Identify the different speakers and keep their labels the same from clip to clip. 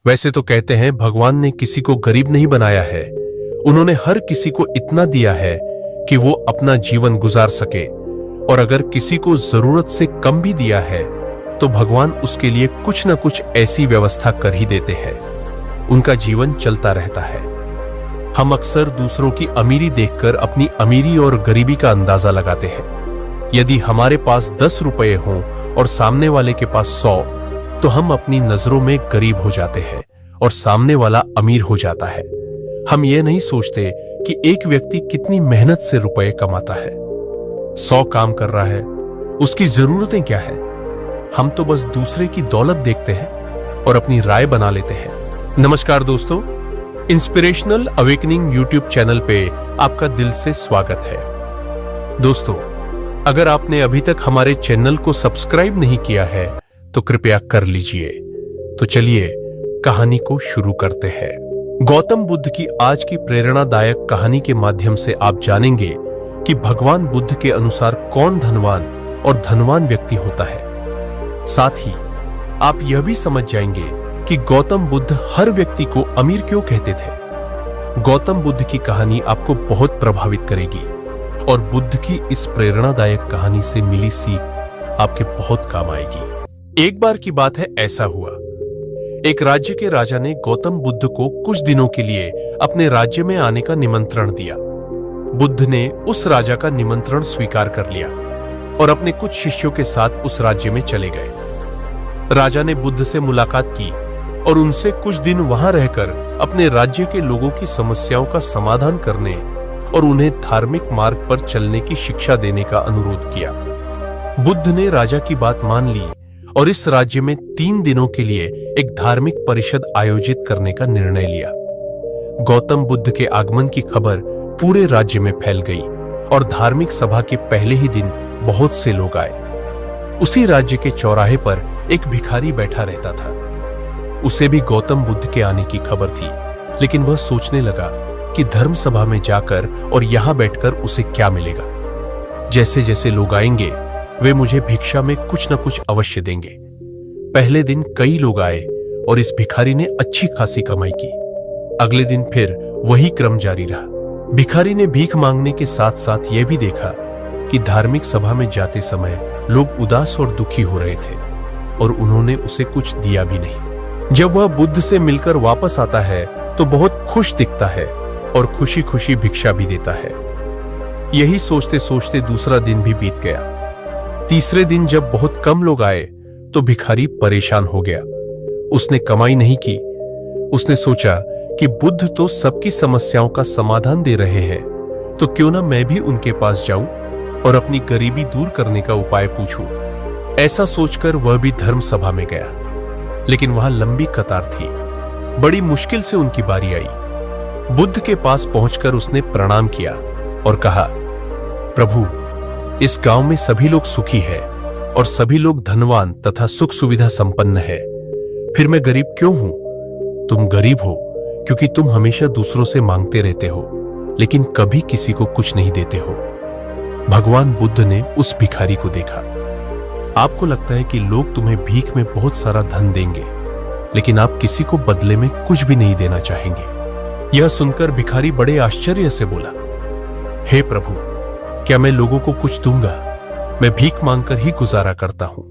Speaker 1: वैसे तो कहते हैं भगवान ने किसी को गरीब नहीं बनाया है, उन्होंने हर किसी को इतना दिया है कि वो अपना जीवन गुजार सके, और अगर किसी को जरूरत से कम भी दिया है तो भगवान उसके लिए कुछ न कुछ ऐसी व्यवस्था कर ही देते हैं, उनका जीवन चलता रहता है। हम अक्सर दूसरों की अमीरी देखकर अपनी अमीरी और गरीबी का अंदाजा लगाते हैं। यदि हमारे पास 10 रुपए हों और सामने वाले के पास 100, तो हम अपनी नजरों में गरीब हो जाते हैं और सामने वाला अमीर हो जाता है। हम ये नहीं सोचते कि एक व्यक्ति कितनी मेहनत से रुपए कमाता है, 100 काम कर रहा है, उसकी जरूरतें क्या है। हम तो बस दूसरे की दौलत देखते हैं और अपनी राय बना लेते हैं। नमस्कार दोस्तों, इंस्पिरेशनल अवेकनिंग यूट्यूब चैनल पे आपका दिल से स्वागत है। दोस्तों, अगर आपने अभी तक हमारे चैनल को सब्सक्राइब नहीं किया है तो कृपया कर लीजिए। तो चलिए कहानी को शुरू करते हैं। गौतम बुद्ध की आज की प्रेरणादायक कहानी के माध्यम से आप जानेंगे कि भगवान बुद्ध के अनुसार कौन धनवान और धनवान व्यक्ति होता है। साथ ही आप यह भी समझ जाएंगे कि गौतम बुद्ध हर व्यक्ति को अमीर क्यों कहते थे। गौतम बुद्ध की कहानी आपको बहुत प्रभावित करेगी और बुद्ध की इस प्रेरणादायक कहानी से मिली सीख आपके बहुत काम आएगी। एक बार की बात है, ऐसा हुआ, एक राज्य के राजा ने गौतम बुद्ध को कुछ दिनों के लिए अपने राज्य में आने का निमंत्रण दिया। बुद्ध ने उस राजा का निमंत्रण स्वीकार कर लिया और अपने कुछ शिष्यों के साथ उस राज्य में चले गए। राजा ने बुद्ध से मुलाकात की और उनसे कुछ दिन वहां रहकर अपने राज्य के लोगों की समस्याओं का समाधान करने और उन्हें धार्मिक मार्ग पर चलने की शिक्षा देने का अनुरोध किया। बुद्ध ने राजा की बात मान ली और इस राज्य में 3 दिनों के लिए एक धार्मिक परिषद आयोजित करने का निर्णय लिया। गौतम बुद्ध के आगमन की खबर पूरे राज्य में फैल गई और धार्मिक सभा के पहले ही दिन बहुत से लोग आए। उसी राज्य के चौराहे पर एक भिखारी बैठा रहता था। उसे भी गौतम बुद्ध के आने की खबर थी, लेकिन वह सोचने लगा कि धर्म सभा में जाकर और यहां बैठकर उसे क्या मिलेगा। जैसे जैसे लोग आएंगे वे मुझे भिक्षा में कुछ न कुछ अवश्य देंगे। पहले दिन कई लोग आए और इस भिखारी ने अच्छी खासी कमाई की। अगले दिन फिर वही क्रम जारी रहा। भिखारी ने भीख मांगने के साथ साथ यह भी देखा कि धार्मिक सभा में जाते समय लोग उदास और दुखी हो रहे थे और उन्होंने उसे कुछ दिया भी नहीं। जब वह बुद्ध से मिलकर वापस आता है तो बहुत खुश दिखता है और खुशी खुशी भिक्षा भी देता है। यही सोचते सोचते दूसरा दिन भी बीत गया। तीसरे दिन जब बहुत कम लोग आए तो भिखारी परेशान हो गया। उसने कमाई नहीं की। उसने सोचा कि बुद्ध तो सबकी समस्याओं का समाधान दे रहे हैं, तो क्यों ना मैं भी उनके पास जाऊं और अपनी गरीबी दूर करने का उपाय पूछूं। ऐसा सोचकर वह भी धर्म सभा में गया, लेकिन वहां लंबी कतार थी। बड़ी मुश्किल से उनकी बारी आई। बुद्ध के पास पहुंचकर उसने प्रणाम किया और कहा, प्रभु, इस गांव में सभी लोग सुखी है और सभी लोग धनवान तथा सुख सुविधा संपन्न है, फिर मैं गरीब क्यों हूं? तुम गरीब हो क्योंकि तुम हमेशा दूसरों से मांगते रहते हो, लेकिन कभी किसी को कुछ नहीं देते हो। भगवान बुद्ध ने उस भिखारी को देखा। आपको लगता है कि लोग तुम्हें भीख में बहुत सारा धन देंगे, लेकिन आप किसी को बदले में कुछ भी नहीं देना चाहेंगे। यह सुनकर भिखारी बड़े आश्चर्य से बोला, हे प्रभु, क्या मैं लोगों को कुछ दूंगा? मैं भीख मांगकर ही गुजारा करता हूं।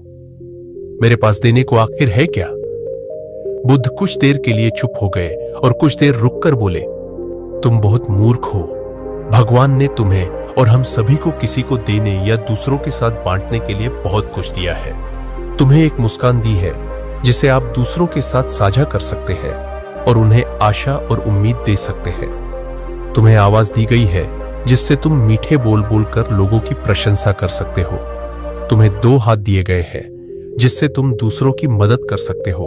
Speaker 1: मेरे पास देने को आखिर है क्या? बुद्ध कुछ देर के लिए चुप हो गए और कुछ देर रुककर बोले, तुम बहुत मूर्ख हो। भगवान ने तुम्हें और हम सभी को किसी को देने या दूसरों के साथ बांटने के लिए बहुत कुछ दिया है। तुम्हें एक मुस्कान दी है जिसे आप दूसरों के साथ साझा कर सकते हैं और उन्हें आशा और उम्मीद दे सकते हैं। तुम्हें आवाज दी गई है जिससे तुम मीठे बोल बोलकर लोगों की प्रशंसा कर सकते हो। तुम्हें 2 हाथ दिए गए हैं जिससे तुम दूसरों की मदद कर सकते हो।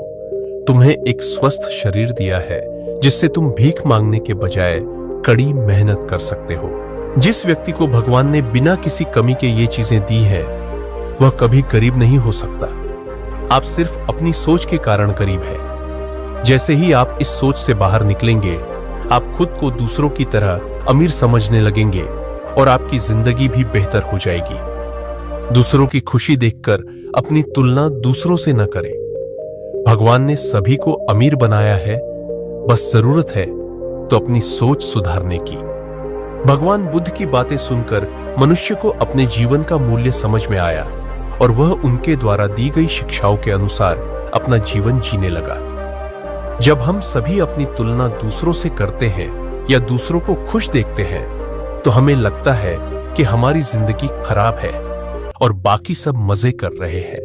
Speaker 1: तुम्हें एक स्वस्थ शरीर दिया है जिससे तुम भीख मांगने के बजाय कड़ी मेहनत कर सकते हो। जिस व्यक्ति को भगवान ने बिना किसी कमी के ये चीजें दी है, वह कभी गरीब नहीं हो सकता। आप सिर्फ अपनी सोच के कारण गरीब है। जैसे ही आप इस सोच से बाहर निकलेंगे, आप खुद को दूसरों की तरह अमीर समझने लगेंगे और आपकी जिंदगी भी बेहतर हो जाएगी। दूसरों की खुशी देखकर अपनी तुलना दूसरों से न करें। भगवान ने सभी को अमीर बनाया है, बस जरूरत है तो अपनी सोच सुधारने की। भगवान बुद्ध की बातें सुनकर मनुष्य को अपने जीवन का मूल्य समझ में आया और वह उनके द्वारा दी गई शिक्षाओं के अनुसार अपना जीवन जीने लगा। जब हम सभी अपनी तुलना दूसरों से करते हैं या दूसरों को खुश देखते हैं तो हमें लगता है कि हमारी जिंदगी खराब है और बाकी सब मजे कर रहे हैं।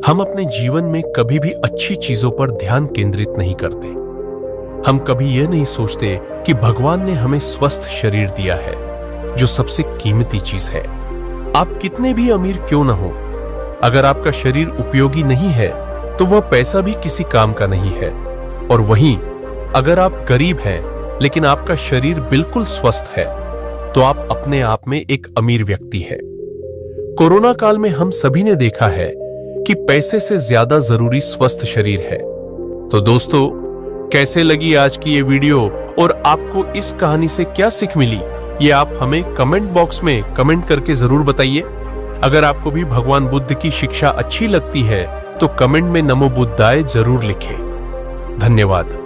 Speaker 1: हम अपने जीवन में कभी भी अच्छी चीजों पर ध्यान केंद्रित नहीं करते। हम कभी यह नहीं सोचते कि भगवान ने हमें स्वस्थ शरीर दिया है, जो सबसे कीमती चीज है। आप कितने भी अमीर क्यों ना हो, अगर आपका शरीर उपयोगी नहीं है तो वह पैसा भी किसी काम का नहीं है। और वहीं अगर आप गरीब हैं लेकिन आपका शरीर बिल्कुल स्वस्थ है तो आप अपने आप में एक अमीर व्यक्ति है। कोरोना काल में हम सभी ने देखा है कि पैसे से ज्यादा जरूरी स्वस्थ शरीर है। तो दोस्तों, कैसे लगी आज की ये वीडियो और आपको इस कहानी से क्या सीख मिली, ये आप हमें कमेंट बॉक्स में कमेंट करके जरूर बताइए। अगर आपको भी भगवान बुद्ध की शिक्षा अच्छी लगती है तो कमेंट में नमो बुद्धाय जरूर लिखें। धन्यवाद।